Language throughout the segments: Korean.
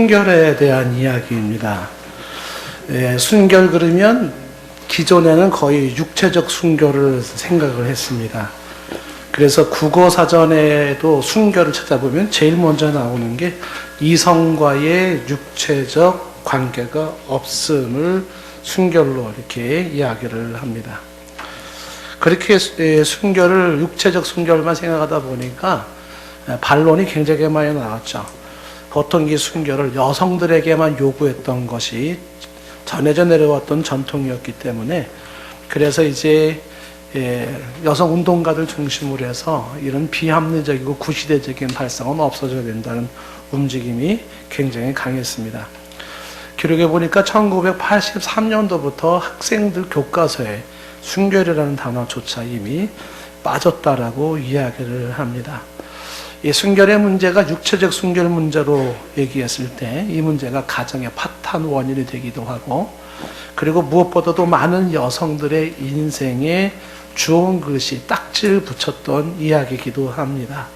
순결에 대한 이야기입니다. 순결 그러면 기존에는 거의 육체적 순결을 생각을 했습니다. 그래서 국어사전에도 순결을 찾아보면 제일 먼저 나오는 게 이성과의 육체적 관계가 없음을 순결로 이렇게 이야기를 합니다. 그렇게 순결을 육체적 순결만 생각하다 보니까 반론이 굉장히 많이 나왔죠. 보통 이 순결을 여성들에게만 요구했던 것이 전해져 내려왔던 전통이었기 때문에, 그래서 이제 여성 운동가들 중심으로 해서 이런 비합리적이고 구시대적인 발상은 없어져야 된다는 움직임이 굉장히 강했습니다. 기록에 보니까 1983년도부터 학생들 교과서에 순결이라는 단어조차 이미 빠졌다라고 이야기를 합니다. 이 순결의 문제가 육체적 순결 문제로 얘기했을 때 이 문제가 가정의 파탄 원인이 되기도 하고, 그리고 무엇보다도 많은 여성들의 인생에 주홍 글씨 딱지를 붙였던 이야기이기도 합니다.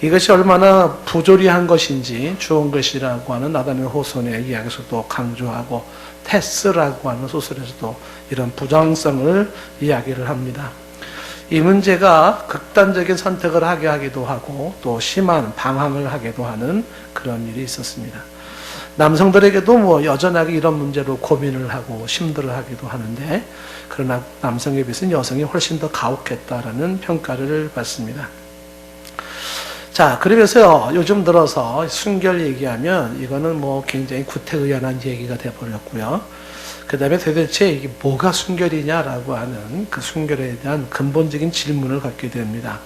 이것이 얼마나 부조리한 것인지 주홍 글씨라고 하는 나다는 호손의 이야기에서도 강조하고, 테스라고 하는 소설에서도 이런 부정성을 이야기를 합니다. 이 문제가 극단적인 선택을 하게 하기도 하고 또 심한 방황을 하기도 하는 그런 일이 있었습니다. 남성들에게도 여전하게 이런 문제로 고민을 하고 심들을 하기도 하는데, 그러나 남성에 비해서는 여성이 훨씬 더 가혹했다라는 평가를 받습니다. 자, 그러면서 요즘 들어서 순결 얘기하면 이거는 굉장히 구태의연한 얘기가 돼버렸고요. 그 다음에 도대체 이게 뭐가 순결이냐라고 하는 그 순결에 대한 근본적인 질문을 갖게 됩니다.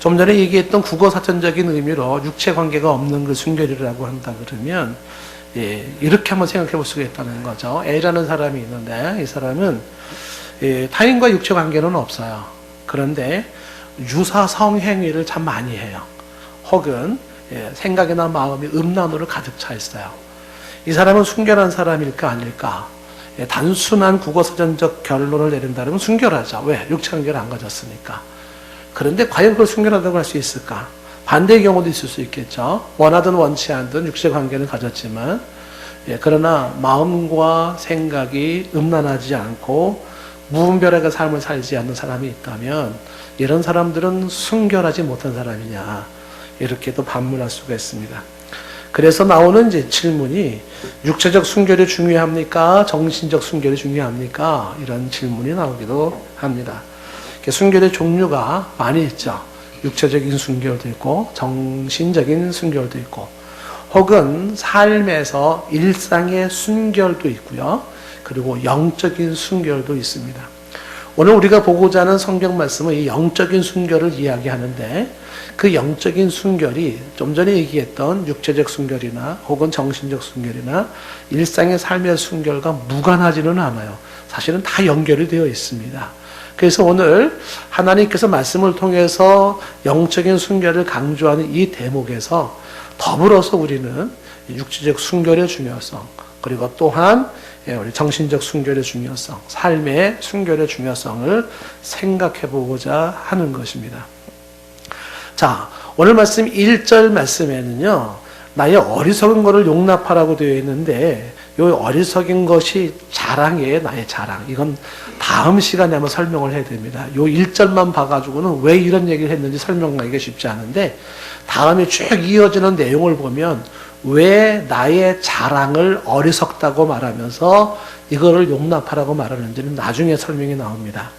좀 전에 얘기했던 국어사전적인 의미로 육체 관계가 없는 그 순결이라고 한다 그러면, 이렇게 한번 생각해 볼 수가 있다는 거죠. A라는 사람이 있는데 이 사람은 타인과 육체 관계는 없어요. 그런데 유사 성행위를 참 많이 해요. 혹은 생각이나 마음이 음란으로 가득 차 있어요. 이 사람은 순결한 사람일까 아닐까? 단순한 국어사전적 결론을 내린다면 순결하죠. 왜? 육체관계를 안 가졌으니까. 그런데 과연 그걸 순결하다고 할 수 있을까? 반대의 경우도 있을 수 있겠죠. 원하든 원치 않든 육체관계는 가졌지만, 그러나 마음과 생각이 음란하지 않고 무분별하게 삶을 살지 않는 사람이 있다면 이런 사람들은 순결하지 못한 사람이냐, 이렇게도 반문할 수가 있습니다. 그래서 나오는 이제 질문이 육체적 순결이 중요합니까? 정신적 순결이 중요합니까? 이런 질문이 나오기도 합니다. 순결의 종류가 많이 있죠. 육체적인 순결도 있고 정신적인 순결도 있고, 혹은 삶에서 일상의 순결도 있고요. 그리고 영적인 순결도 있습니다. 오늘 우리가 보고자 하는 성경 말씀은 이 영적인 순결을 이야기하는데, 그 영적인 순결이 좀 전에 얘기했던 육체적 순결이나 혹은 정신적 순결이나 일상의 삶의 순결과 무관하지는 않아요. 사실은 다 연결이 되어 있습니다. 그래서 오늘 하나님께서 말씀을 통해서 영적인 순결을 강조하는 이 대목에서 더불어서 우리는 육체적 순결의 중요성, 그리고 또한 우리 정신적 순결의 중요성, 삶의 순결의 중요성을 생각해 보고자 하는 것입니다. 자, 오늘 말씀 1절 말씀에는요, 나의 어리석은 것을 용납하라고 되어 있는데, 이 어리석인 것이 자랑이에요. 나의 자랑. 이건 다음 시간에 한번 설명을 해야 됩니다. 이 1절만 봐가지고는 왜 이런 얘기를 했는지 설명하기가 쉽지 않은데, 다음에 쭉 이어지는 내용을 보면 왜 나의 자랑을 어리석다고 말하면서 이거를 용납하라고 말하는지는 나중에 설명이 나옵니다.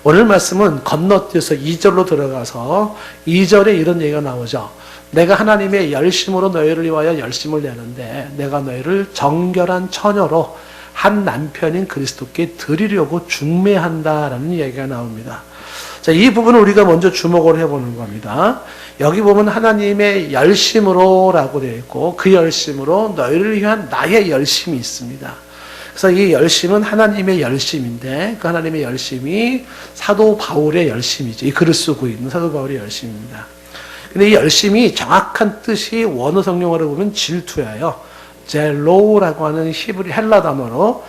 오늘 말씀은 건너뛰어서 2절로 들어가서 2절에 이런 얘기가 나오죠. 내가 하나님의 열심으로 너희를 위하여 열심을 내는데 내가 너희를 정결한 처녀로 한 남편인 그리스도께 드리려고 중매한다라는 얘기가 나옵니다. 자, 이 부분을 우리가 먼저 주목을 해보는 겁니다. 여기 보면 하나님의 열심으로라고 되어 있고, 그 열심으로 너희를 위한 나의 열심이 있습니다. 그래서 이 열심은 하나님의 열심인데, 그 하나님의 열심이 사도 바울의 열심이죠. 이 글을 쓰고 있는 사도 바울의 열심입니다. 근데 이 열심이 정확한 뜻이 원어 성경어로 보면 질투예요. 젤로우라고 하는 히브리 헬라 단어로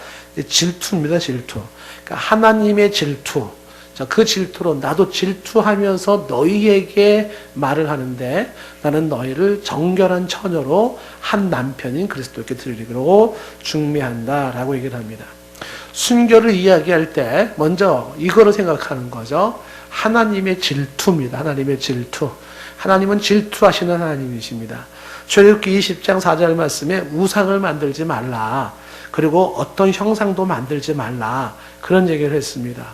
질투입니다. 질투. 그러니까 하나님의 질투. 그 질투로 나도 질투하면서 너희에게 말을 하는데 나는 너희를 정결한 처녀로 한 남편인 그리스도께 드리려고 중매한다라고 얘기를 합니다. 순결을 이야기할 때 먼저 이거를 생각하는 거죠. 하나님의 질투입니다. 하나님의 질투. 하나님은 질투하시는 하나님이십니다. 출애굽기 20장 4절 말씀에 우상을 만들지 말라. 그리고 어떤 형상도 만들지 말라. 그런 얘기를 했습니다.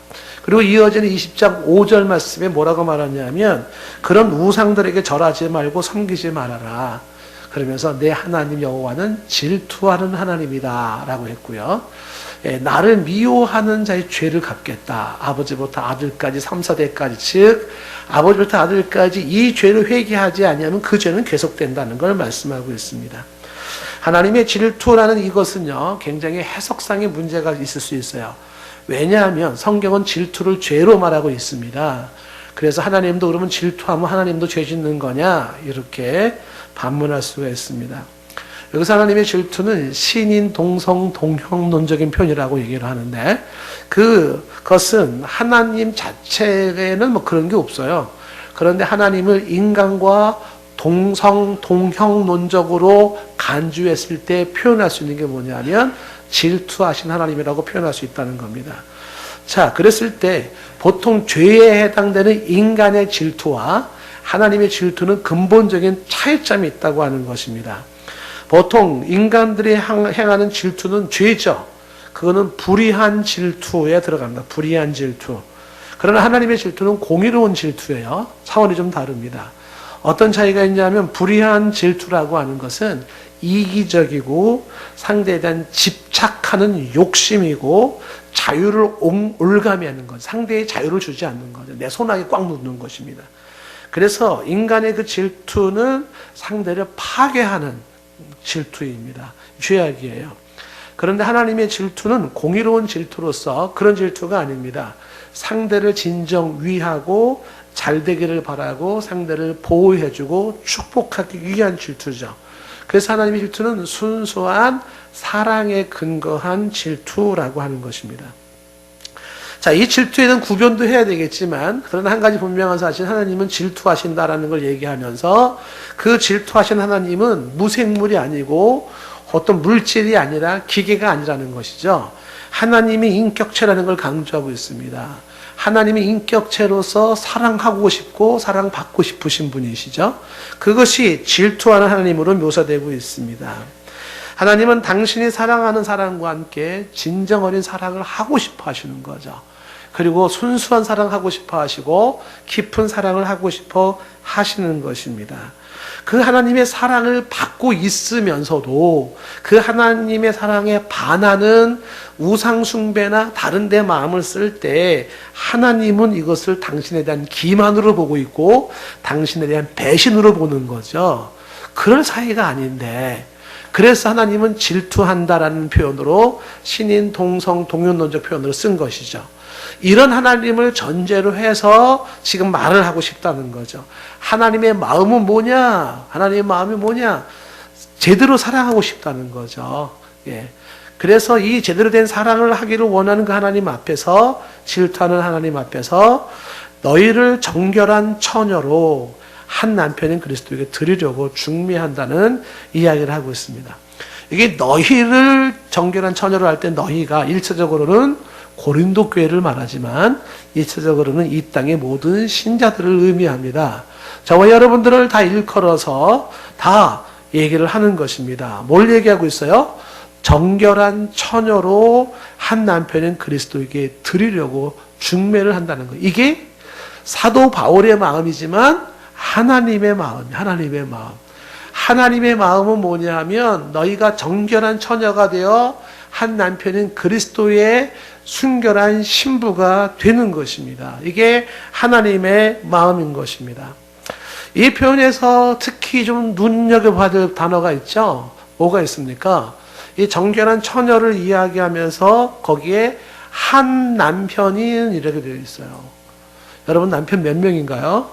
그리고 이어지는 20장 5절 말씀에 뭐라고 말하냐면 그런 우상들에게 절하지 말고 섬기지 말아라. 그러면서 내 하나님 여호와는 질투하는 하나님이다 라고 했고요. 나를 미워하는 자의 죄를 갚겠다. 아버지부터 아들까지 3, 4대까지 즉 아버지부터 아들까지 이 죄를 회개하지 아니하면 그 죄는 계속된다는 걸 말씀하고 있습니다. 하나님의 질투라는 이것은요 굉장히 해석상의 문제가 있을 수 있어요. 왜냐하면 성경은 질투를 죄로 말하고 있습니다. 그래서 하나님도 그러면 질투하면 하나님도 죄 짓는 거냐 이렇게 반문할 수가 있습니다. 여기서 하나님의 질투는 신인, 동성, 동형론적인 표현이라고 얘기를 하는데 그것은 하나님 자체에는 뭐 그런 게 없어요. 그런데 하나님을 인간과 동성, 동형론적으로 간주했을 때 표현할 수 있는 게 뭐냐면 질투하신 하나님이라고 표현할 수 있다는 겁니다. 자, 그랬을 때 보통 죄에 해당되는 인간의 질투와 하나님의 질투는 근본적인 차이점이 있다고 하는 것입니다. 보통 인간들이 행하는 질투는 죄죠. 그거는 불의한 질투에 들어갑니다. 불의한 질투. 그러나 하나님의 질투는 공의로운 질투예요. 차원이 좀 다릅니다. 어떤 차이가 있냐면 불의한 질투라고 하는 것은 이기적이고 상대에 대한 집착하는 욕심이고 자유를 올가매하는 것, 상대의 자유를 주지 않는 거죠. 내 손아귀 꽉 누르는 것입니다. 그래서 인간의 그 질투는 상대를 파괴하는 질투입니다. 죄악이에요. 그런데 하나님의 질투는 공의로운 질투로서 그런 질투가 아닙니다. 상대를 진정 위하고 잘 되기를 바라고 상대를 보호해주고 축복하기 위한 질투죠. 그래서 하나님의 질투는 순수한 사랑에 근거한 질투라고 하는 것입니다. 자, 이 질투에는 구별도 해야 되겠지만 그러나 한 가지 분명한 사실 하나님은 질투하신다라는 걸 얘기하면서 그 질투하신 하나님은 무생물이 아니고 어떤 물질이 아니라 기계가 아니라는 것이죠. 하나님이 인격체라는 걸 강조하고 있습니다. 하나님이 인격체로서 사랑하고 싶고 사랑받고 싶으신 분이시죠. 그것이 질투하는 하나님으로 묘사되고 있습니다. 하나님은 당신이 사랑하는 사랑과 함께 진정 어린 사랑을 하고 싶어 하시는 거죠. 그리고 순수한 사랑하고 싶어 하시고 깊은 사랑을 하고 싶어 하시는 것입니다. 그 하나님의 사랑을 받고 있으면서도 그 하나님의 사랑에 반하는 우상숭배나 다른 데 마음을 쓸 때 하나님은 이것을 당신에 대한 기만으로 보고 있고 당신에 대한 배신으로 보는 거죠. 그럴 사이가 아닌데 그래서 하나님은 질투한다라는 표현으로 신인, 동성, 동형론적 표현으로 쓴 것이죠. 이런 하나님을 전제로 해서 지금 말을 하고 싶다는 거죠. 하나님의 마음은 뭐냐? 하나님의 마음이 뭐냐? 제대로 사랑하고 싶다는 거죠. 예. 그래서 이 제대로 된 사랑을 하기를 원하는 그 하나님 앞에서 질투하는 하나님 앞에서 너희를 정결한 처녀로 한 남편인 그리스도에게 드리려고 중매한다는 이야기를 하고 있습니다. 이게 너희를 정결한 처녀로 할 때 너희가 일차적으로는 고린도 교회를 말하지만 2차적으로는 이 땅의 모든 신자들을 의미합니다. 저와 여러분들을 다 일컬어서 다 얘기를 하는 것입니다. 뭘 얘기하고 있어요? 정결한 처녀로 한 남편인 그리스도에게 드리려고 중매를 한다는 거예요. 이게 사도 바울의 마음이지만 하나님의 마음, 하나님의 마음. 하나님의 마음은 뭐냐면 너희가 정결한 처녀가 되어 한 남편인 그리스도의 순결한 신부가 되는 것입니다. 이게 하나님의 마음인 것입니다. 이 표현에서 특히 좀 눈여겨봐야 될 단어가 있죠. 뭐가 있습니까? 이 정결한 처녀를 이야기하면서 거기에 한 남편인 이렇게 되어 있어요. 여러분 남편 몇 명인가요?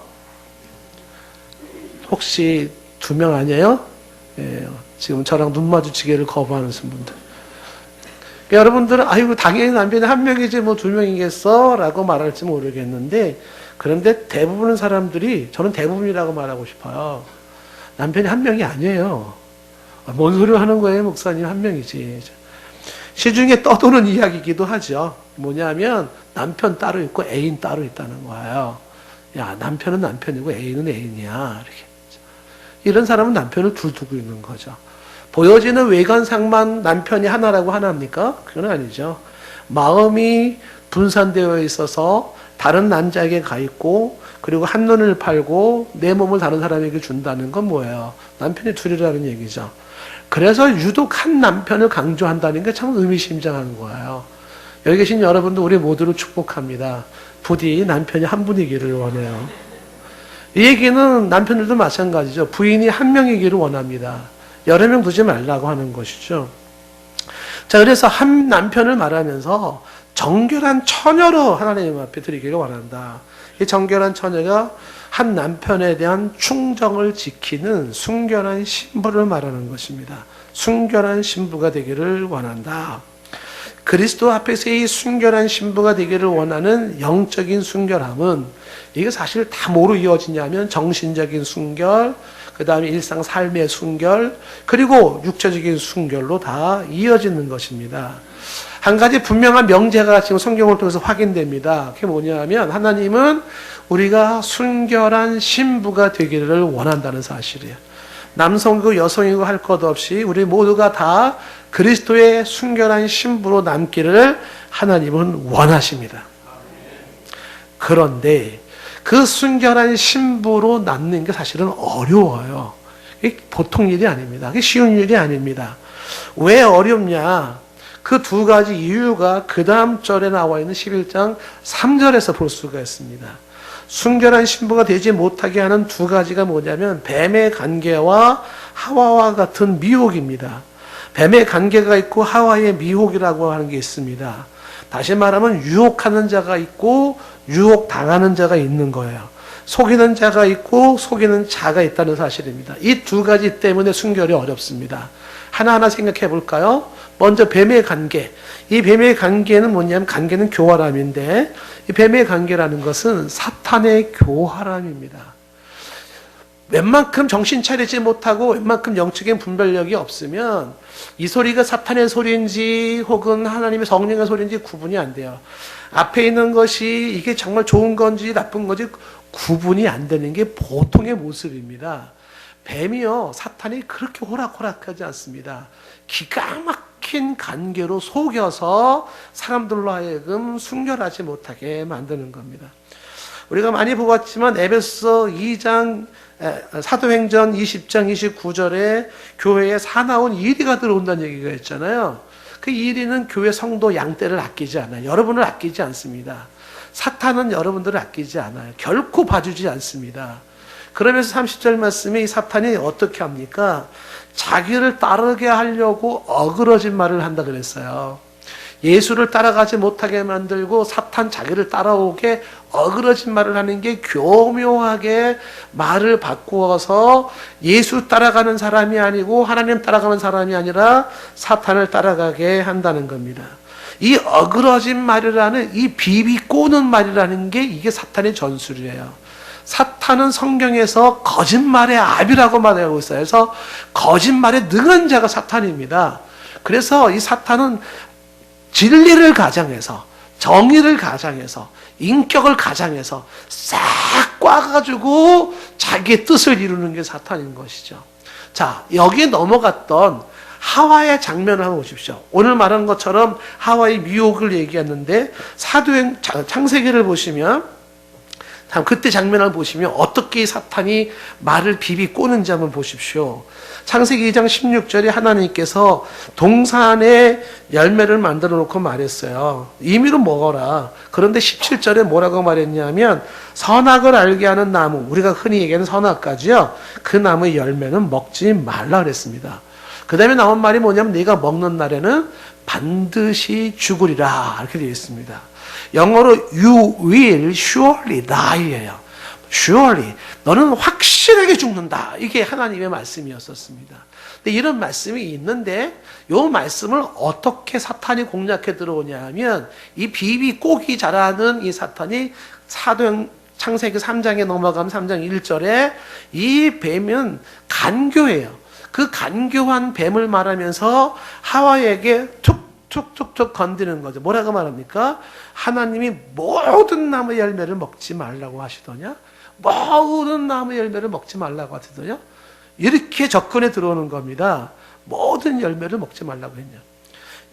혹시 2명 아니에요? 예, 지금 저랑 눈 마주치기를 거부하는 분들. 그러니까 여러분들은 아이고 당연히 남편이 한 명이지 뭐 두 명이겠어 라고 말할지 모르겠는데, 그런데 대부분의 사람들이, 저는 대부분이라고 말하고 싶어요. 남편이 한 명이 아니에요. 뭔 소리를 하는 거예요, 목사님? 한 명이지. 시중에 떠도는 이야기이기도 하죠. 뭐냐면 남편 따로 있고 애인 따로 있다는 거예요. 야, 남편은 남편이고 애인은 애인이야. 이렇게. 이런 사람은 남편을 둘 두고 있는 거죠. 보여지는 외관상만 남편이 하나라고 하나입니까? 그건 아니죠. 마음이 분산되어 있어서 다른 남자에게 가 있고, 그리고 한눈을 팔고 내 몸을 다른 사람에게 준다는 건 뭐예요? 남편이 둘이라는 얘기죠. 그래서 유독 한 남편을 강조한다는 게 참 의미심장한 거예요. 여기 계신 여러분도 우리 모두를 축복합니다. 부디 남편이 한 분이기를 원해요. 이 얘기는 남편들도 마찬가지죠. 부인이 한 명이기를 원합니다. 여러 명 두지 말라고 하는 것이죠. 자, 그래서 한 남편을 말하면서 정결한 처녀로 하나님 앞에 드리기를 원한다. 이 정결한 처녀가 한 남편에 대한 충정을 지키는 순결한 신부를 말하는 것입니다. 순결한 신부가 되기를 원한다. 그리스도 앞에서의 순결한 신부가 되기를 원하는 영적인 순결함은, 이게 사실 다 뭐로 이어지냐면 정신적인 순결, 그 다음에 일상 삶의 순결, 그리고 육체적인 순결로 다 이어지는 것입니다. 한 가지 분명한 명제가 지금 성경을 통해서 확인됩니다. 그게 뭐냐면 하나님은 우리가 순결한 신부가 되기를 원한다는 사실이에요. 남성이고 여성이고 할 것 없이 우리 모두가 다 그리스도의 순결한 신부로 남기를 하나님은 원하십니다. 그런데 그 순결한 신부로 남는 게 사실은 어려워요. 이게 보통 일이 아닙니다. 이게 쉬운 일이 아닙니다. 왜 어렵냐? 그 두 가지 이유가 그 다음 절에 나와 있는 11장 3절에서 볼 수가 있습니다. 순결한 신부가 되지 못하게 하는 두 가지가 뭐냐면 뱀의 관계와 하와와 같은 미혹입니다. 뱀의 관계가 있고 하와의 미혹이라고 하는 게 있습니다. 다시 말하면 유혹하는 자가 있고 유혹당하는 자가 있는 거예요. 속이는 자가 있고 속이는 자가 있다는 사실입니다. 이 두 가지 때문에 순결이 어렵습니다. 하나하나 생각해 볼까요? 먼저 뱀의 관계. 이 뱀의 관계는 뭐냐면, 관계는 교활함인데, 이 뱀의 관계라는 것은 사탄의 교활함입니다. 웬만큼 정신 차리지 못하고 웬만큼 영적인 분별력이 없으면 이 소리가 사탄의 소리인지 혹은 하나님의 성령의 소리인지 구분이 안 돼요. 앞에 있는 것이 이게 정말 좋은 건지 나쁜 건지 구분이 안 되는 게 보통의 모습입니다. 뱀이요, 사탄이 그렇게 호락호락하지 않습니다. 기가 막힌 관계로 속여서 사람들로 하여금 순결하지 못하게 만드는 겁니다. 우리가 많이 보았지만 에베소 2장, 사도행전 20장 29절에 교회에 사나운 이리가 들어온다는 얘기가 있잖아요. 그 이리는 교회 성도 양떼를 아끼지 않아요. 여러분을 아끼지 않습니다. 사탄은 여러분들을 아끼지 않아요. 결코 봐주지 않습니다. 그러면서 30절 말씀에 이 사탄이 어떻게 합니까? 자기를 따르게 하려고 어그러진 말을 한다 그랬어요. 예수를 따라가지 못하게 만들고 사탄 자기를 따라오게 어그러진 말을 하는 게 교묘하게 말을 바꾸어서 예수 따라가는 사람이 아니고 하나님 따라가는 사람이 아니라 사탄을 따라가게 한다는 겁니다. 이 어그러진 말이라는, 이 비비 꼬는 말이라는 게 이게 사탄의 전술이에요. 사탄은 성경에서 거짓말의 아비라고 말하고 있어요. 그래서 거짓말에 능한 자가 사탄입니다. 그래서 이 사탄은 진리를 가장해서, 정의를 가장해서, 인격을 가장해서 싹 꽈가지고 자기의 뜻을 이루는 게 사탄인 것이죠. 자, 여기에 넘어갔던 하와의 장면을 한번 보십시오. 오늘 말한 것처럼 하와의 미혹을 얘기했는데, 사도행 창세기를 보시면 그때 장면을 보시면 어떻게 사탄이 말을 비비 꼬는지 한번 보십시오. 창세기 2장 16절에 하나님께서 동산에 열매를 만들어 놓고 말했어요. 임의로 먹어라. 그런데 17절에 뭐라고 말했냐면 선악을 알게 하는 나무, 우리가 흔히 얘기하는 선악과지요. 그 나무의 열매는 먹지 말라 그랬습니다. 그 다음에 나온 말이 뭐냐면 네가 먹는 날에는 반드시 죽으리라 이렇게 되어 있습니다. 영어로 you will surely die예요. surely, 너는 확실하게 죽는다. 이게 하나님의 말씀이었었습니다. 근데 이런 말씀이 있는데 이 말씀을 어떻게 사탄이 공략해 들어오냐 하면 이 비비 꼬기 잘하는 이 사탄이 창세기 3장에 넘어가면 3장 1절에 이 뱀은 간교해요. 그 간교한 뱀을 말하면서 하와에게 툭툭툭툭 건드는 거죠. 뭐라고 말합니까? 하나님이 모든 나무 열매를 먹지 말라고 하시더냐? 모든 나무 열매를 먹지 말라고 하시더냐? 이렇게 접근해 들어오는 겁니다. 모든 열매를 먹지 말라고 했냐?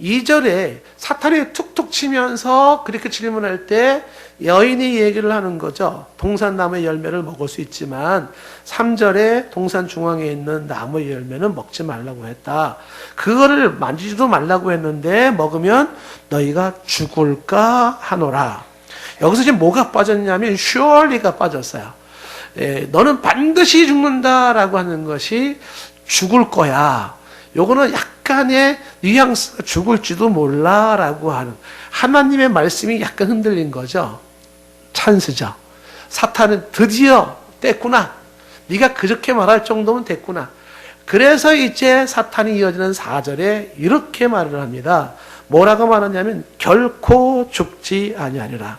2절에 사탄이 툭툭 치면서 그렇게 질문할 때 여인이 얘기를 하는 거죠. 동산나무의 열매를 먹을 수 있지만 3절에 동산 중앙에 있는 나무의 열매는 먹지 말라고 했다. 그거를 만지지도 말라고 했는데 먹으면 너희가 죽을까 하노라. 여기서 지금 뭐가 빠졌냐면 surely가 빠졌어요. 너는 반드시 죽는다라고 하는 것이 죽을 거야. 요거는 약간의 뉘앙스가 죽을지도 몰라라고 하는 하나님의 말씀이 약간 흔들린 거죠. 찬스죠. 사탄은 드디어 됐구나. 네가 그렇게 말할 정도면 됐구나. 그래서 이제 사탄이 이어지는 4절에 이렇게 말을 합니다. 뭐라고 말하냐면 결코 죽지 아니하리라.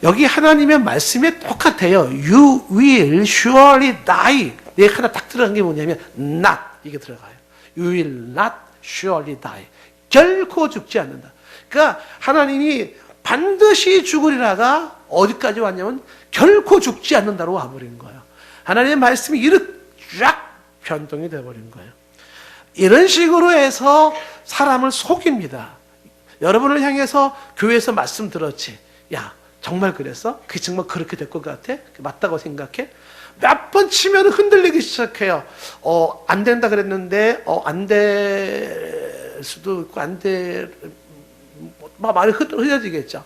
여기 하나님의 말씀이 똑같아요. You will surely die. 내가 하나 딱 들어간 게 뭐냐면 not 이게 들어가요. You will not surely die. 결코 죽지 않는다. 그러니까 하나님이 반드시 죽으리라가 어디까지 왔냐면 결코 죽지 않는다로 와버린 거예요. 하나님의 말씀이 이렇게 쫙 변동이 되어버린 거예요. 이런 식으로 해서 사람을 속입니다. 여러분을 향해서 교회에서 말씀 들었지. 야, 정말 그랬어? 그게 정말 그렇게 될 것 같아? 맞다고 생각해? 몇 번 치면 흔들리기 시작해요. 안 된다 그랬는데, 안 될 수도 있고, 안 될, 말이 흐려지겠죠.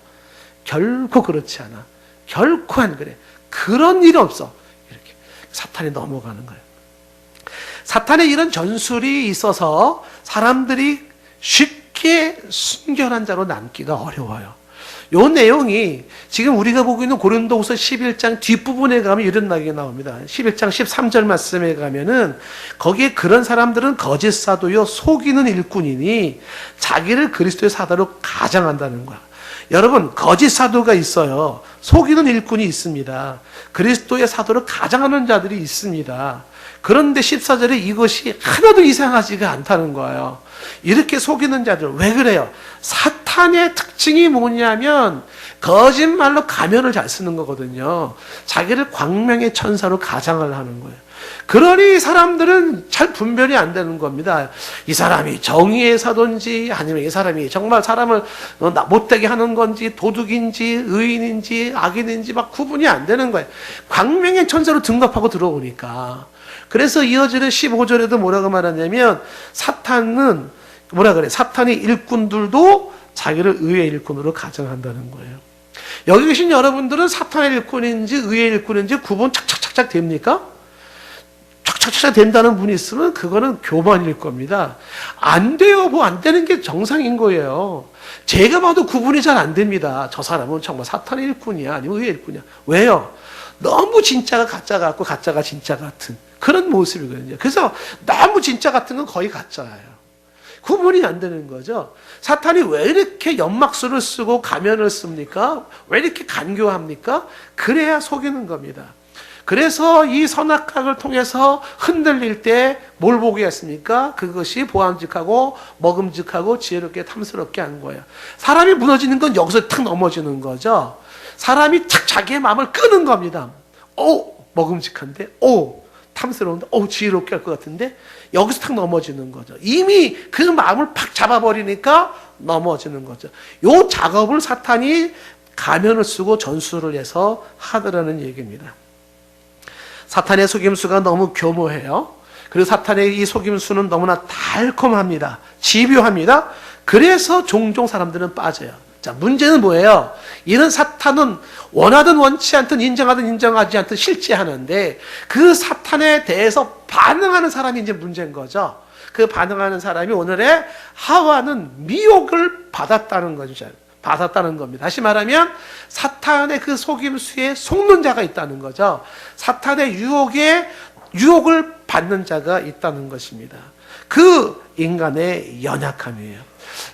결코 그렇지 않아. 결코 안 그래. 그런 일 없어. 이렇게. 사탄이 넘어가는 거예요. 사탄의 이런 전술이 있어서 사람들이 쉽게 순결한 자로 남기가 어려워요. 요 내용이 지금 우리가 보고 있는 고린도후서 11장 뒷부분에 가면 이런 말이 나옵니다. 11장 13절 말씀에 가면은 거기에 그런 사람들은 거짓 사도요 속이는 일꾼이니 자기를 그리스도의 사도로 가장한다는 거야. 여러분 거짓 사도가 있어요. 속이는 일꾼이 있습니다. 그리스도의 사도를 가장하는 자들이 있습니다. 그런데 14절에 이것이 하나도 이상하지가 않다는 거예요. 이렇게 속이는 자들 왜 그래요? 사탄의 특징이 뭐냐면 거짓말로 가면을 잘 쓰는 거거든요. 자기를 광명의 천사로 가장을 하는 거예요. 그러니 사람들은 잘 분별이 안 되는 겁니다. 이 사람이 정의의 사도인지 아니면 이 사람이 정말 사람을 못되게 하는 건지 도둑인지 의인인지 악인인지 막 구분이 안 되는 거예요. 광명의 천사로 등급하고 들어오니까. 그래서 이어지는 15절에도 뭐라고 말하냐면 사탄은 뭐라 그래? 사탄의 일꾼들도 자기를 의의 일꾼으로 가정한다는 거예요. 여기 계신 여러분들은 사탄의 일꾼인지 의의 일꾼인지 구분 착착착착 됩니까? 착착착착 된다는 분이 있으면 그거는 교만일 겁니다. 안 돼요. 뭐 안 되는 게 정상인 거예요. 제가 봐도 구분이 잘 안 됩니다. 저 사람은 정말 사탄의 일꾼이야 아니면 의의 일꾼이야. 왜요? 너무 진짜가 가짜 같고 가짜가 진짜 같은 그런 모습이거든요. 그래서 너무 진짜 같은 건 거의 가짜예요. 구분이 안 되는 거죠. 사탄이 왜 이렇게 연막수를 쓰고 가면을 씁니까? 왜 이렇게 간교합니까? 그래야 속이는 겁니다. 그래서 이 선악학을 통해서 흔들릴 때 뭘 보게 했습니까? 그것이 보암직하고 먹음직하고 지혜롭게 탐스럽게 한 거예요. 사람이 무너지는 건 여기서 탁 넘어지는 거죠. 사람이 탁 자기의 마음을 끄는 겁니다. 먹음직한데? 탐스러운데? 지혜롭게 할 것 같은데? 여기서 탁 넘어지는 거죠. 이미 그 마음을 팍 잡아버리니까 넘어지는 거죠. 요 작업을 사탄이 가면을 쓰고 전술을 해서 하더라는 얘기입니다. 사탄의 속임수가 너무 교모해요. 그리고 사탄의 이 속임수는 너무나 달콤합니다. 집요합니다. 그래서 종종 사람들은 빠져요. 자, 문제는 뭐예요? 이런 사탄은 원하든 원치 않든 인정하든 인정하지 않든 실제하는데 그 사탄에 대해서 반응하는 사람이 이제 문제인 거죠. 그 반응하는 사람이 오늘의 하와는 미혹을 받았다는 거죠. 받았다는 겁니다. 다시 말하면 사탄의 그 속임수에 속는 자가 있다는 거죠. 사탄의 유혹을 받는 자가 있다는 것입니다. 그 인간의 연약함이에요.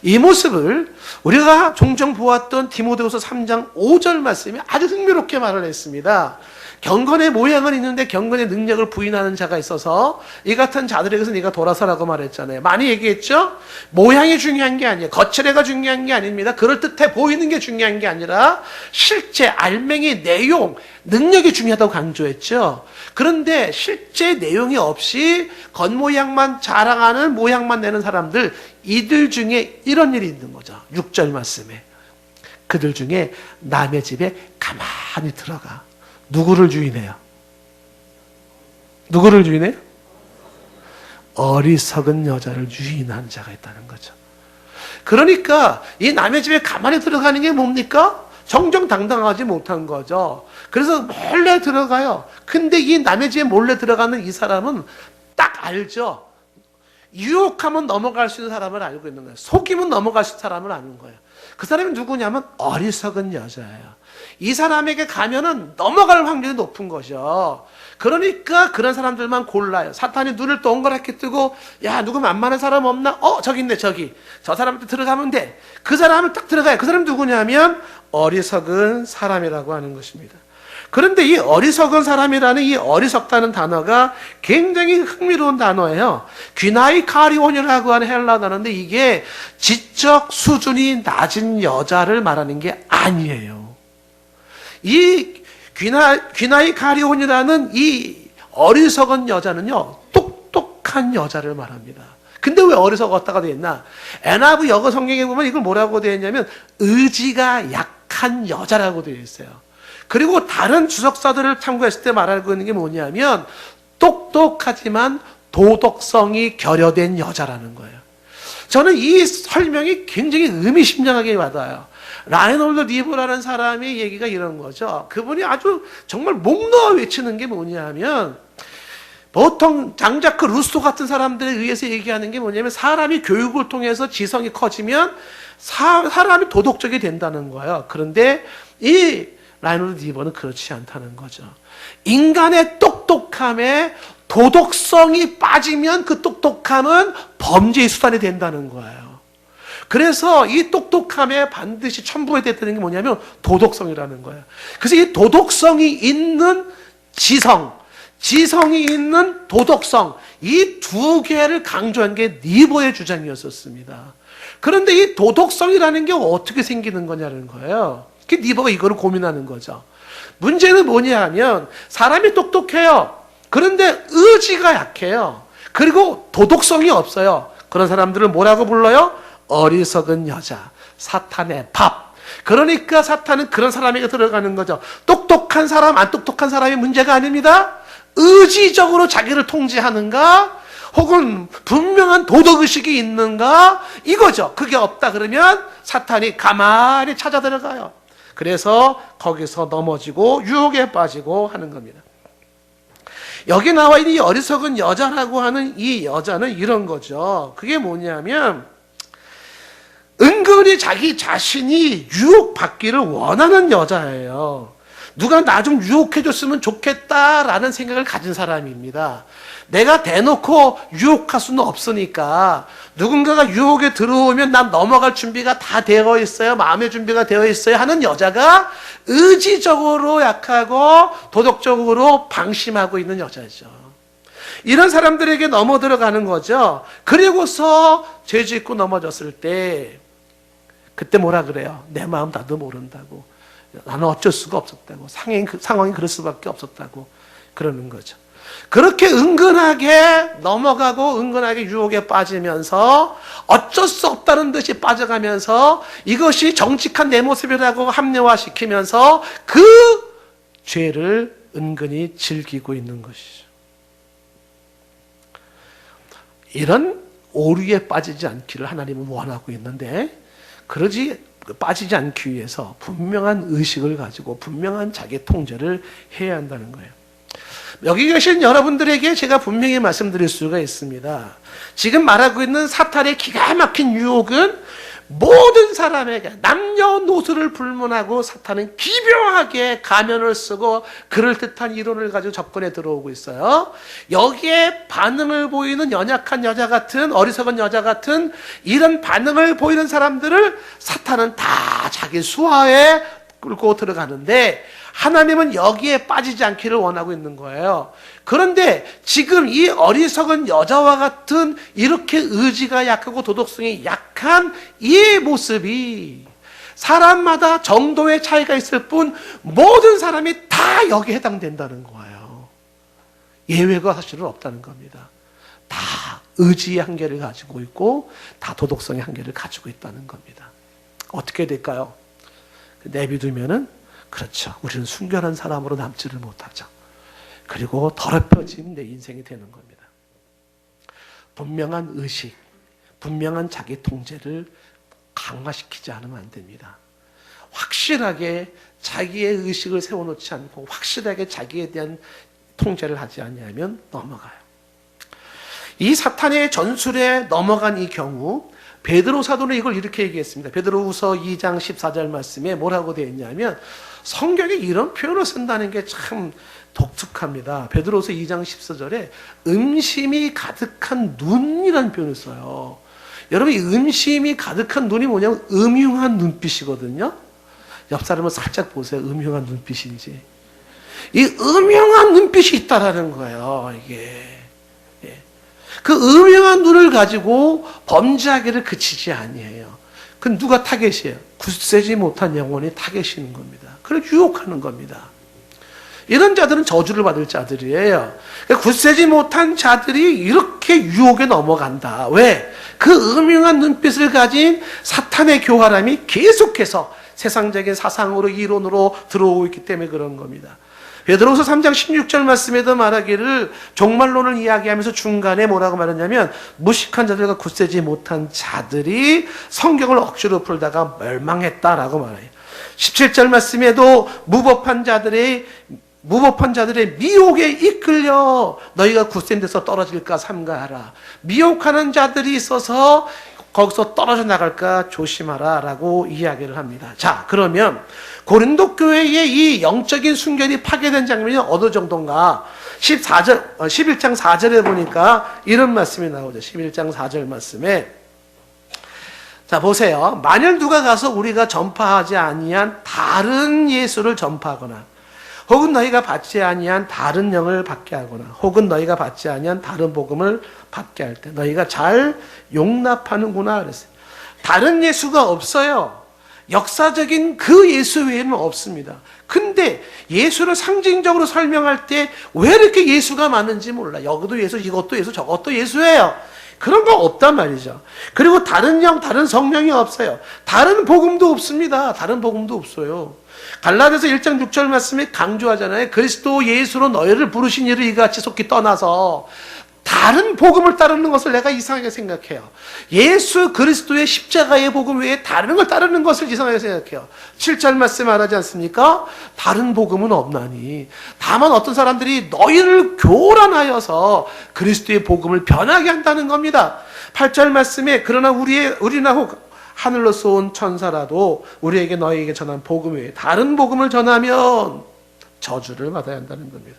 이 모습을 우리가 종종 보았던 디모데후서 3장 5절 말씀이 아주 흥미롭게 말을 했습니다. 경건의 모양은 있는데 경건의 능력을 부인하는 자가 있어서 이 같은 자들에게서 네가 돌아서라고 말했잖아요. 많이 얘기했죠? 모양이 중요한 게 아니에요. 거칠애가 중요한 게 아닙니다. 그럴듯해 보이는 게 중요한 게 아니라 실제 알맹이 내용, 능력이 중요하다고 강조했죠. 그런데 실제 내용이 없이 겉모양만 자랑하는 모양만 내는 사람들, 이들 중에 이런 일이 있는 거죠. 6절 말씀에. 그들 중에 남의 집에 가만히 들어가. 누구를 주인해요? 누구를 주인해요? 어리석은 여자를 주인하는 자가 있다는 거죠. 그러니까 이 남의 집에 가만히 들어가는 게 뭡니까? 정정당당하지 못한 거죠. 그래서 몰래 들어가요. 근데 이 남의 집에 몰래 들어가는 이 사람은 딱 알죠. 유혹하면 넘어갈 수 있는 사람을 알고 있는 거예요. 속이면 넘어갈 수 있는 사람을 아는 거예요. 그 사람이 누구냐면 어리석은 여자예요. 이 사람에게 가면은 넘어갈 확률이 높은 거죠. 그러니까 그런 사람들만 골라요. 사탄이 눈을 동그랗게 뜨고, 야, 누구 만만한 사람 없나? 저기 있네, 저기. 저 사람한테 들어가면 돼. 그 사람은 딱 들어가요. 그 사람이 누구냐면 어리석은 사람이라고 하는 것입니다. 그런데 이 어리석은 사람이라는 이 어리석다는 단어가 굉장히 흥미로운 단어예요. 귀나이카리온이라고 하는 헬라 단어인데 이게 지적 수준이 낮은 여자를 말하는 게 아니에요. 이 귀나이카리온이라는 이 어리석은 여자는요, 똑똑한 여자를 말합니다. 근데 왜 어리석었다가 되어 있나? NIV 영어 성경에 보면 이걸 뭐라고 되어 있냐면 의지가 약한 여자라고 되어 있어요. 그리고 다른 주석사들을 참고했을 때 말하고 있는 게 뭐냐면 똑똑하지만 도덕성이 결여된 여자라는 거예요. 저는 이 설명이 굉장히 의미심장하게 와닿아요. 라이놀드 리브라는 사람의 얘기가 이런 거죠. 그분이 아주 정말 목 놓아 외치는 게 뭐냐면 보통 장자크 루소 같은 사람들에 의해서 얘기하는 게 뭐냐면 사람이 교육을 통해서 지성이 커지면 사람이 도덕적이 된다는 거예요. 그런데 이 라이놀드 리버는 그렇지 않다는 거죠. 인간의 똑똑함에 도덕성이 빠지면 그 똑똑함은 범죄의 수단이 된다는 거예요. 그래서 이 똑똑함에 반드시 첨부해야 되는 게 뭐냐면 도덕성이라는 거예요. 그래서 이 도덕성이 있는 지성이 있는 도덕성, 이 두 개를 강조한 게 리버의 주장이었었습니다. 그런데 이 도덕성이라는 게 어떻게 생기는 거냐는 거예요. 리버가 이거를 고민하는 거죠. 문제는 뭐냐 하면 사람이 똑똑해요. 그런데 의지가 약해요. 그리고 도덕성이 없어요. 그런 사람들을 뭐라고 불러요? 어리석은 여자, 사탄의 밥. 그러니까 사탄은 그런 사람에게 들어가는 거죠. 똑똑한 사람, 안 똑똑한 사람이 문제가 아닙니다. 의지적으로 자기를 통제하는가? 혹은 분명한 도덕의식이 있는가? 이거죠. 그게 없다 그러면 사탄이 가만히 찾아 들어가요. 그래서 거기서 넘어지고 유혹에 빠지고 하는 겁니다. 여기 나와 있는 이 어리석은 여자라고 하는 이 여자는 이런 거죠. 그게 뭐냐면 은근히 자기 자신이 유혹받기를 원하는 여자예요. 누가 나 좀 유혹해줬으면 좋겠다라는 생각을 가진 사람입니다. 내가 대놓고 유혹할 수는 없으니까 누군가가 유혹에 들어오면 난 넘어갈 준비가 다 되어 있어요. 마음의 준비가 되어 있어요 하는 여자가 의지적으로 약하고 도덕적으로 방심하고 있는 여자죠. 이런 사람들에게 넘어 들어가는 거죠. 그리고서 죄 짓고 넘어졌을 때 그때 뭐라 그래요? 내 마음 나도 모른다고. 나는 어쩔 수가 없었다고. 상황이 그럴 수밖에 없었다고. 그러는 거죠. 그렇게 은근하게 넘어가고 은근하게 유혹에 빠지면서 어쩔 수 없다는 듯이 빠져가면서 이것이 정직한 내 모습이라고 합리화시키면서 그 죄를 은근히 즐기고 있는 것이죠. 이런 오류에 빠지지 않기를 하나님은 원하고 있는데 빠지지 않기 위해서 분명한 의식을 가지고 분명한 자기 통제를 해야 한다는 거예요. 여기 계신 여러분들에게 제가 분명히 말씀드릴 수가 있습니다. 지금 말하고 있는 사탄의 기가 막힌 유혹은 모든 사람에게, 남녀 남녀노소를 불문하고 사탄은 기묘하게 가면을 쓰고 그럴듯한 이론을 가지고 접근해 들어오고 있어요. 여기에 반응을 보이는 연약한 여자 같은, 어리석은 여자 같은 이런 반응을 보이는 사람들을 사탄은 다 자기 수하에 끌고 들어가는데, 하나님은 여기에 빠지지 않기를 원하고 있는 거예요. 그런데 지금 이 어리석은 여자와 같은 이렇게 의지가 약하고 도덕성이 약한 이 모습이 사람마다 정도의 차이가 있을 뿐 모든 사람이 다 여기에 해당된다는 거예요. 예외가 사실은 없다는 겁니다. 다 의지의 한계를 가지고 있고 다 도덕성의 한계를 가지고 있다는 겁니다. 어떻게 될까요? 내비두면은, 그렇죠, 우리는 순결한 사람으로 남지를 못하죠. 그리고 더럽혀진 내 인생이 되는 겁니다. 분명한 의식, 분명한 자기 통제를 강화시키지 않으면 안 됩니다. 확실하게 자기의 의식을 세워놓지 않고 확실하게 자기에 대한 통제를 하지 않으면 넘어가요. 이 사탄의 전술에 넘어간 이 경우, 베드로 사도는 이걸 이렇게 얘기했습니다. 베드로후서 2장 14절 말씀에 뭐라고 되어 있냐면, 성경에 이런 표현을 쓴다는 게 참 독특합니다. 베드로후서 2장 14절에 음심이 가득한 눈이라는 표현을 써요. 여러분, 이 음심이 가득한 눈이 뭐냐면 음흉한 눈빛이거든요. 옆 사람을 살짝 보세요. 음흉한 눈빛인지. 이 음흉한 눈빛이 있다라는 거예요. 이게. 그 음흉한 눈을 가지고 범죄하기를 그치지 아니에요. 그 누가 타겟이에요? 굳세지 못한 영혼이 타겟이는 겁니다. 그걸 유혹하는 겁니다. 이런 자들은 저주를 받을 자들이에요. 굳세지 못한 자들이 이렇게 유혹에 넘어간다. 왜? 그 음흉한 눈빛을 가진 사탄의 교활함이 계속해서 세상적인 사상으로, 이론으로 들어오고 있기 때문에 그런 겁니다. 베드로후서 3장 16절 말씀에도 말하기를, 종말론을 이야기하면서 중간에 뭐라고 말하냐면, 무식한 자들과 굳세지 못한 자들이 성경을 억지로 풀다가 멸망했다라고 말해요. 17절 말씀에도 무법한 자들의 미혹에 이끌려 너희가 굳센 데서 떨어질까 삼가하라. 미혹하는 자들이 있어서 거기서 떨어져 나갈까 조심하라 라고 이야기를 합니다. 자, 그러면 고린도 교회의 이 영적인 순결이 파괴된 장면이 어느 정도인가? 11장 4절에 보니까 이런 말씀이 나오죠. 11장 4절 말씀에, 자 보세요. 만일 누가 가서 우리가 전파하지 아니한 다른 예수를 전파하거나, 혹은 너희가 받지 아니한 다른 영을 받게 하거나, 혹은 너희가 받지 아니한 다른 복음을 받게 할 때 너희가 잘 용납하는구나 그랬어요. 다른 예수가 없어요. 역사적인 그 예수 외에는 없습니다. 근데 예수를 상징적으로 설명할 때 왜 이렇게 예수가 많은지 몰라. 여기도 예수, 이것도 예수, 저것도 예수예요. 그런 거 없단 말이죠. 그리고 다른 영, 다른 성령이 없어요. 다른 복음도 없습니다. 다른 복음도 없어요. 갈라디아서 1장 6절 말씀에 강조하잖아요. 그리스도 예수로 너희를 부르신 이를 이같이 속히 떠나서 다른 복음을 따르는 것을 내가 이상하게 생각해요. 예수 그리스도의 십자가의 복음 외에 다른 걸 따르는 것을 이상하게 생각해요. 7절 말씀 말하지 않습니까? 다른 복음은 없나니 다만 어떤 사람들이 너희를 교란하여서 그리스도의 복음을 변하게 한다는 겁니다. 8절 말씀에 그러나 우리나 혹 하늘로서 온 천사라도 우리에게 너희에게 전한 복음 외에 다른 복음을 전하면 저주를 받아야 한다는 겁니다.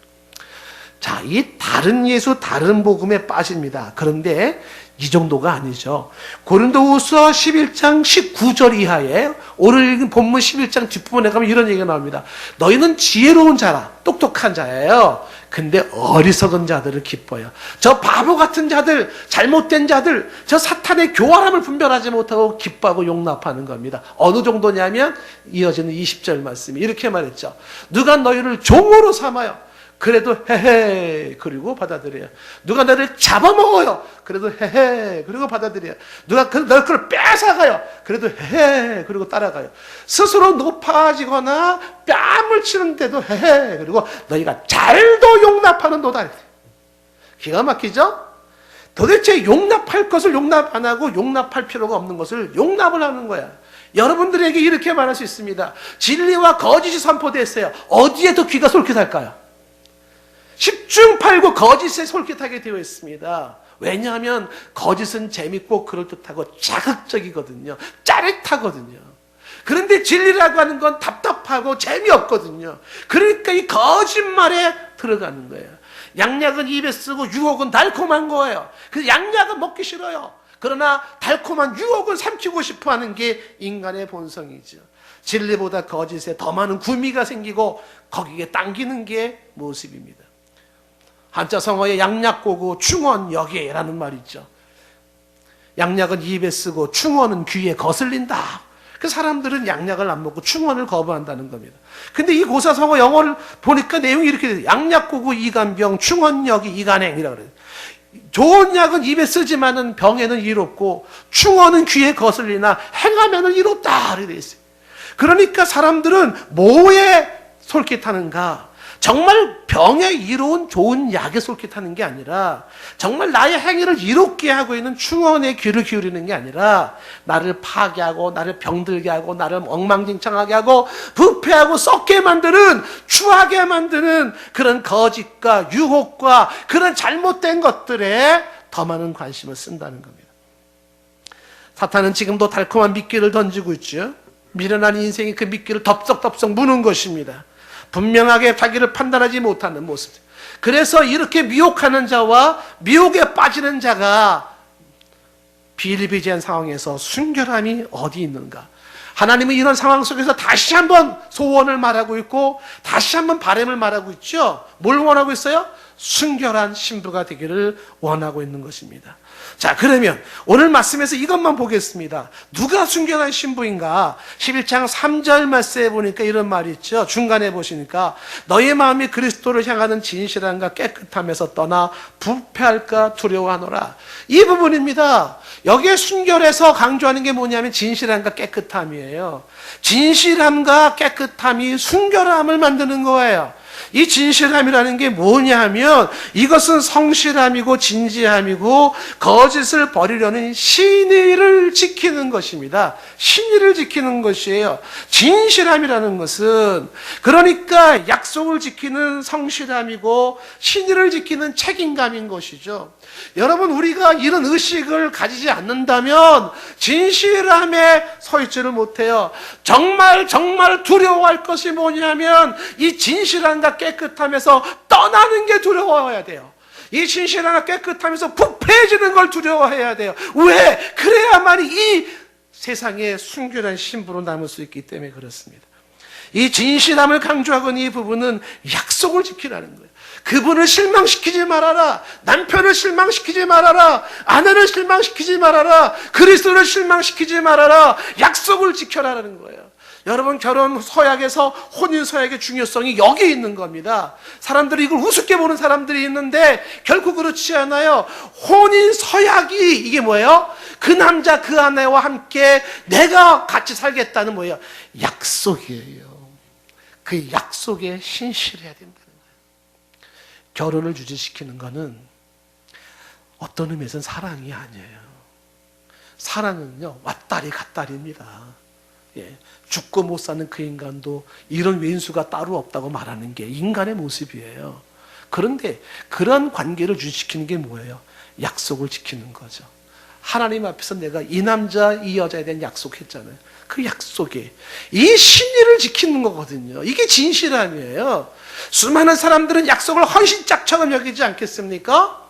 자, 이 다른 예수, 다른 복음에 빠집니다. 그런데 이 정도가 아니죠. 고린도후서 11장 19절 이하에 오늘 읽은 본문 11장 뒷부분에 가면 이런 얘기가 나옵니다. 너희는 지혜로운 자라, 똑똑한 자예요. 근데 어리석은 자들을 기뻐요. 저 바보 같은 자들, 잘못된 자들, 저 사탄의 교활함을 분별하지 못하고 기뻐하고 용납하는 겁니다. 어느 정도냐면 이어지는 20절 말씀이 이렇게 말했죠. 누가 너희를 종으로 삼아요. 그래도 헤헤 그리고 받아들여요. 누가 너를 잡아먹어요. 그래도 헤헤 그리고 받아들여요. 누가 너를 그걸 뺏어가요. 그래도 헤헤 그리고 따라가요. 스스로 높아지거나 뺨을 치는데도 헤헤 그리고 너희가 잘도 용납하는도다. 기가 막히죠? 도대체 용납할 것을 용납 안 하고 용납할 필요가 없는 것을 용납을 하는 거야. 여러분들에게 이렇게 말할 수 있습니다. 진리와 거짓이 선포됐어요. 어디에 더 귀가 솔깃할까요? 10중 8구 거짓에 솔깃하게 되어 있습니다. 왜냐하면 거짓은 재밌고 그럴듯하고 자극적이거든요. 짜릿하거든요. 그런데 진리라고 하는 건 답답하고 재미없거든요. 그러니까 이 거짓말에 들어가는 거예요. 양약은 입에 쓰고 유혹은 달콤한 거예요. 그 양약은 먹기 싫어요. 그러나 달콤한 유혹을 삼키고 싶어 하는 게 인간의 본성이죠. 진리보다 거짓에 더 많은 구미가 생기고 거기에 당기는 게 모습입니다. 한자 성어에 양약고고 충언역에라는 말이 있죠. 양약은 입에 쓰고 충언은 귀에 거슬린다. 그 사람들은 양약을 안 먹고 충언을 거부한다는 겁니다. 근데 이 고사성어 영어를 보니까 내용이 이렇게 돼요. 양약고고 이간병 충언역이 이간행이라고 그래요. 좋은 약은 입에 쓰지만은 병에는 이롭고 충언은 귀에 거슬리나 행하면은 이롭다 이렇게 돼 있어요. 그러니까 사람들은 뭐에 솔깃하는가? 정말 병에 이로운 좋은 약에 솔깃하는 게 아니라 정말 나의 행위를 이롭게 하고 있는 충언에 귀를 기울이는 게 아니라 나를 파괴하고 나를 병들게 하고 나를 엉망진창하게 하고 부패하고 썩게 만드는 추하게 만드는 그런 거짓과 유혹과 그런 잘못된 것들에 더 많은 관심을 쓴다는 겁니다. 사탄은 지금도 달콤한 미끼를 던지고 있죠. 미련한 인생이 그 미끼를 덥석덥석 무는 것입니다. 분명하게 자기를 판단하지 못하는 모습. 그래서 이렇게 미혹하는 자와 미혹에 빠지는 자가 비일비재한 상황에서 순결함이 어디 있는가? 하나님은 이런 상황 속에서 다시 한번 소원을 말하고 있고 다시 한번 바람을 말하고 있죠. 뭘 원하고 있어요? 순결한 신부가 되기를 원하고 있는 것입니다. 자, 그러면 오늘 말씀에서 이것만 보겠습니다. 누가 순결한 신부인가? 11장 3절 말씀에 보니까 이런 말이 있죠. 중간에 보시니까 너의 마음이 그리스도를 향하는 진실함과 깨끗함에서 떠나 부패할까 두려워하노라. 이 부분입니다. 여기에 순결해서 강조하는 게 뭐냐면 진실함과 깨끗함이에요. 진실함과 깨끗함이 순결함을 만드는 거예요. 이 진실함이라는 게 뭐냐 하면 이것은 성실함이고 진지함이고 거짓을 버리려는 신의를 지키는 것입니다. 신의를 지키는 것이에요. 진실함이라는 것은 그러니까 약속을 지키는 성실함이고 신의를 지키는 책임감인 것이죠. 여러분, 우리가 이런 의식을 가지지 않는다면 진실함에 서 있지를 못해요. 정말 두려워할 것이 뭐냐면 이 진실함과 깨끗함에서 떠나는 게 두려워해야 돼요. 이 진실함과 깨끗함에서 부패해지는 걸 두려워해야 돼요. 왜? 그래야만이 이 세상에 순결한 신부로 남을 수 있기 때문에 그렇습니다. 이 진실함을 강조하고 있는 이 부분은 약속을 지키라는 거예요. 그분을 실망시키지 말아라. 남편을 실망시키지 말아라. 아내를 실망시키지 말아라. 그리스도를 실망시키지 말아라. 약속을 지켜라라는 거예요. 여러분, 결혼 서약에서 혼인 서약의 중요성이 여기에 있는 겁니다. 사람들이 이걸 우습게 보는 사람들이 있는데 결코 그렇지 않아요. 혼인 서약이 이게 뭐예요? 그 남자 그 아내와 함께 내가 같이 살겠다는 뭐예요? 약속이에요. 그 약속에 신실해야 된다는 거예요. 결혼을 유지시키는 것은 어떤 의미에서는 사랑이 아니에요. 사랑은요, 왔다리 갔다리입니다. 예, 죽고 못 사는 그 인간도 이런 왼수가 따로 없다고 말하는 게 인간의 모습이에요. 그런데 그런 관계를 유지시키는 게 뭐예요? 약속을 지키는 거죠. 하나님 앞에서 내가 이 남자 이 여자에 대한 약속했잖아요. 그 약속에 이 신의를 지키는 거거든요. 이게 진실함이에요. 수많은 사람들은 약속을 헌신짝처럼 여기지 않겠습니까?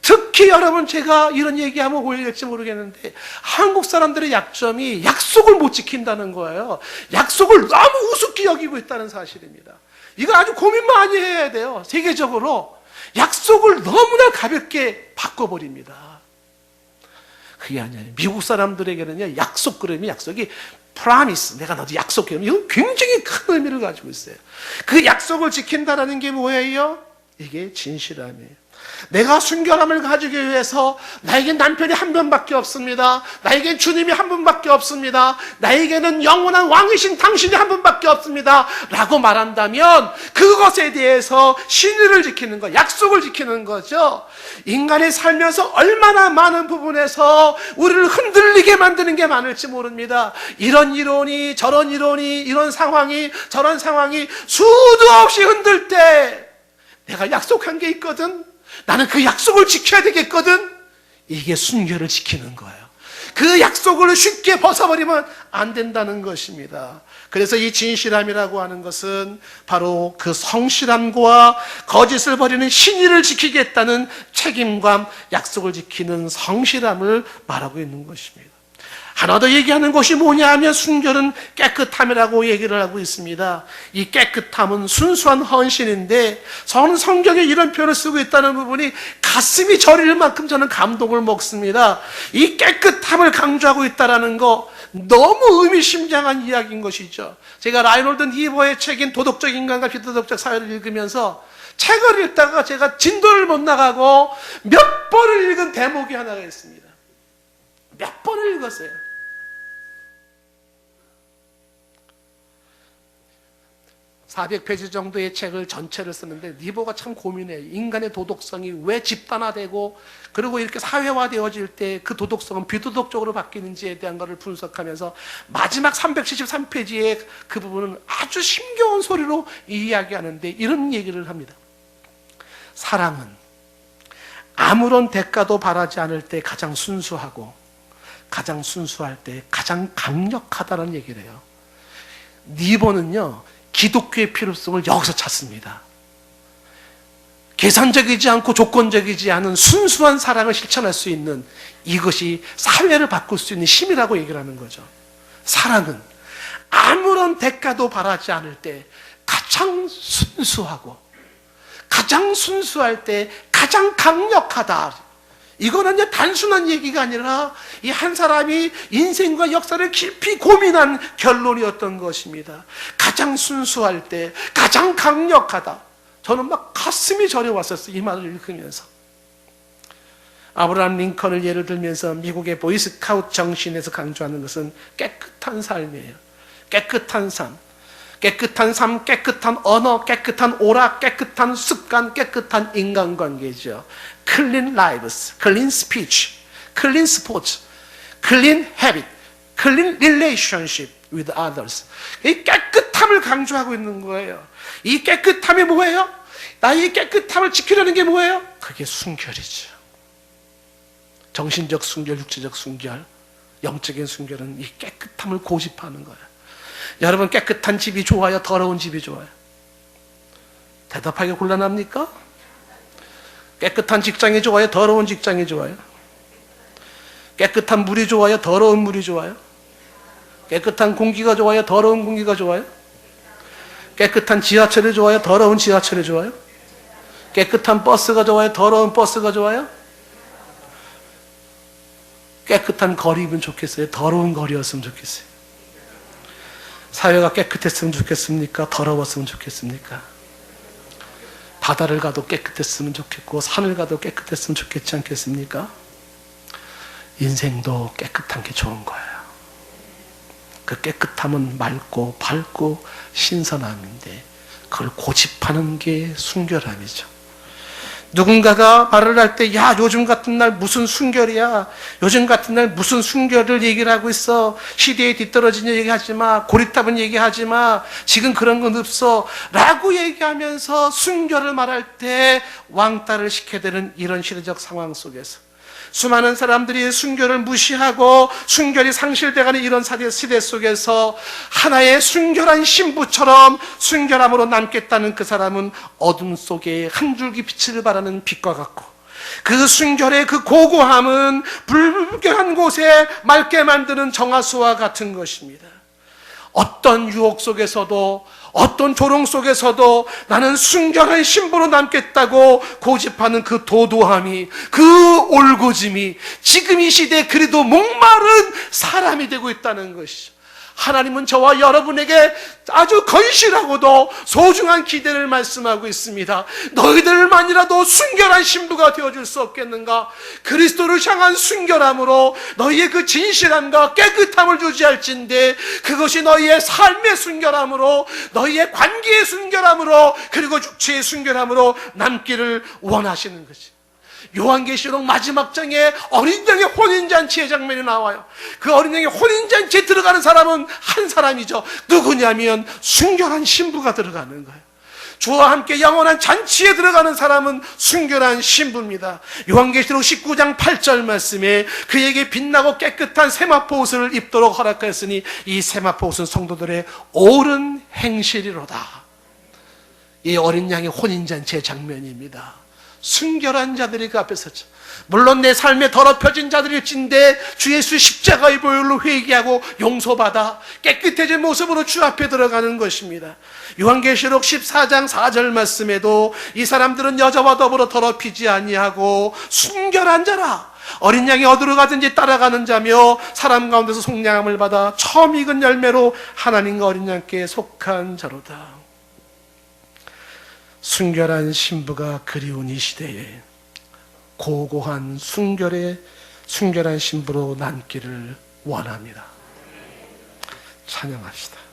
특히 여러분, 제가 이런 얘기하면 오해될지 모르겠는데 한국 사람들의 약점이 약속을 못 지킨다는 거예요. 약속을 너무 우습게 여기고 있다는 사실입니다. 이거 아주 고민 많이 해야 돼요. 세계적으로 약속을 너무나 가볍게 바꿔버립니다. 그게 아니에요. 미국 사람들에게는요, 약속 그러면 약속이 promise, 내가 너도 약속해. 이건 굉장히 큰 의미를 가지고 있어요. 그 약속을 지킨다는 게 뭐예요? 이게 진실함이에요. 내가 순결함을 가지기 위해서 나에겐 남편이 한 분밖에 없습니다. 나에겐 주님이 한 분밖에 없습니다. 나에게는 영원한 왕이신 당신이 한 분밖에 없습니다. 라고 말한다면 그것에 대해서 신의를 지키는 거, 약속을 지키는 거죠. 인간이 살면서 얼마나 많은 부분에서 우리를 흔들리게 만드는 게 많을지 모릅니다. 이런 이론이 저런 이론이 이런 상황이 저런 상황이 수도 없이 흔들 때 내가 약속한 게 있거든. 나는 그 약속을 지켜야 되겠거든. 이게 순결을 지키는 거예요. 그 약속을 쉽게 벗어버리면 안 된다는 것입니다. 그래서 이 진실함이라고 하는 것은 바로 그 성실함과 거짓을 버리는 신의를 지키겠다는 책임감, 약속을 지키는 성실함을 말하고 있는 것입니다. 하나 더 얘기하는 것이 뭐냐 하면 순결은 깨끗함이라고 얘기를 하고 있습니다. 이 깨끗함은 순수한 헌신인데 저는 성경에 이런 표현을 쓰고 있다는 부분이 가슴이 저릴 만큼 저는 감동을 먹습니다. 이 깨끗함을 강조하고 있다는 거 너무 의미심장한 이야기인 것이죠. 제가 라이놀드 니버의 책인 도덕적 인간과 비도덕적 사회를 읽으면서 책을 읽다가 제가 진도를 못 나가고 몇 번을 읽은 대목이 하나가 있습니다. 몇 번을 읽었어요. 400페이지 정도의 책을 전체를 쓰는데 니버가 참 고민해요. 인간의 도덕성이 왜 집단화되고 그리고 이렇게 사회화되어질 때 그 도덕성은 비도덕적으로 바뀌는지에 대한 것을 분석하면서 마지막 373페이지의 그 부분은 아주 힘겨운 소리로 이야기하는데 이런 얘기를 합니다. 사랑은 아무런 대가도 바라지 않을 때 가장 순수하고 가장 순수할 때 가장 강력하다는 얘기를 해요. 니버는요 기독교의 필요성을 여기서 찾습니다. 계산적이지 않고 조건적이지 않은 순수한 사랑을 실천할 수 있는 이것이 사회를 바꿀 수 있는 힘이라고 얘기를 하는 거죠. 사랑은 아무런 대가도 바라지 않을 때 가장 순수하고 가장 순수할 때 가장 강력하다. 이거는 단순한 얘기가 아니라 이 한 사람이 인생과 역사를 깊이 고민한 결론이었던 것입니다. 가장 순수할 때 가장 강력하다. 저는 막 가슴이 저려 왔었어요. 이 말을 읽으면서. 아브라함 링컨을 예를 들면서 미국의 보이스카우트 정신에서 강조하는 것은 깨끗한 삶이에요. 깨끗한 삶. 깨끗한 삶, 깨끗한 언어, 깨끗한 오락, 깨끗한 습관, 깨끗한 인간관계죠. Clean lives, clean speech, clean sports, clean habit, clean relationship with others. 이 깨끗함을 강조하고 있는 거예요. 이 깨끗함이 뭐예요? 나의 깨끗함을 지키려는 게 뭐예요? 그게 순결이죠. 정신적 순결, 육체적 순결, 영적인 순결은 이 깨끗함을 고집하는 거예요. 여러분 깨끗한 집이 좋아요? 더러운 집이 좋아요? 대답하기 곤란합니까? 깨끗한 직장이 좋아요? 더러운 직장이 좋아요? 깨끗한 물이 좋아요? 더러운 물이 좋아요? 깨끗한 공기가 좋아요? 더러운 공기가 좋아요? 깨끗한 지하철이 좋아요? 더러운 지하철이 좋아요? 깨끗한 버스가 좋아요? 더러운 버스가 좋아요? 깨끗한 거리면 좋겠어요? 더러운 거리였으면 좋겠어요? 사회가 깨끗했으면 좋겠습니까? 더러웠으면 좋겠습니까? 바다를 가도 깨끗했으면 좋겠고 산을 가도 깨끗했으면 좋겠지 않겠습니까? 인생도 깨끗한 게 좋은 거예요. 그 깨끗함은 맑고 밝고 신선함인데 그걸 고집하는 게 순결함이죠. 누군가가 말을 할 때 야 요즘 같은 날 무슨 순결이야, 요즘 같은 날 무슨 순결을 얘기를 하고 있어, 시대에 뒤떨어진 얘기하지 마, 고리타분 얘기하지 마, 지금 그런 건 없어 라고 얘기하면서 순결을 말할 때 왕따를 시켜야 되는 이런 시대적 상황 속에서 수많은 사람들이 순결을 무시하고 순결이 상실되가는 이런 시대 속에서 하나의 순결한 신부처럼 순결함으로 남겠다는 그 사람은 어둠 속에 한 줄기 빛을 발하는 빛과 같고, 그 순결의 그 고고함은 불결한 곳에 맑게 만드는 정화수와 같은 것입니다. 어떤 유혹 속에서도 어떤 조롱 속에서도 나는 순결한 신부로 남겠다고 고집하는 그 도도함이, 그 올고짐이 지금 이 시대에 그래도 목마른 사람이 되고 있다는 것이죠. 하나님은 저와 여러분에게 아주 건실하고도 소중한 기대를 말씀하고 있습니다. 너희들만이라도 순결한 신부가 되어줄 수 없겠는가? 그리스도를 향한 순결함으로 너희의 그 진실함과 깨끗함을 유지할진대 그것이 너희의 삶의 순결함으로, 너희의 관계의 순결함으로, 그리고 육체의 순결함으로 남기를 원하시는 것이. 요한계시록 마지막 장에 어린 양의 혼인잔치의 장면이 나와요. 그 어린 양의 혼인잔치에 들어가는 사람은 한 사람이죠. 누구냐면 순결한 신부가 들어가는 거예요. 주와 함께 영원한 잔치에 들어가는 사람은 순결한 신부입니다. 요한계시록 19장 8절 말씀에 그에게 빛나고 깨끗한 세마포 옷을 입도록 허락하였으니 이 세마포 옷은 성도들의 옳은 행실이로다. 이 어린 양의 혼인잔치의 장면입니다. 순결한 자들이 그 앞에 섰죠. 물론 내 삶에 더럽혀진 자들일진데 주 예수 십자가의 보혈로 회개하고 용서받아 깨끗해진 모습으로 주 앞에 들어가는 것입니다. 요한계시록 14장 4절 말씀에도 이 사람들은 여자와 더불어 더럽히지 아니하고 순결한 자라, 어린 양이 어디로 가든지 따라가는 자며 사람 가운데서 속량함을 받아 처음 익은 열매로 하나님과 어린 양께 속한 자로다. 순결한 신부가 그리운 이 시대에 고고한 순결한 신부로 남기를 원합니다. 찬양합시다.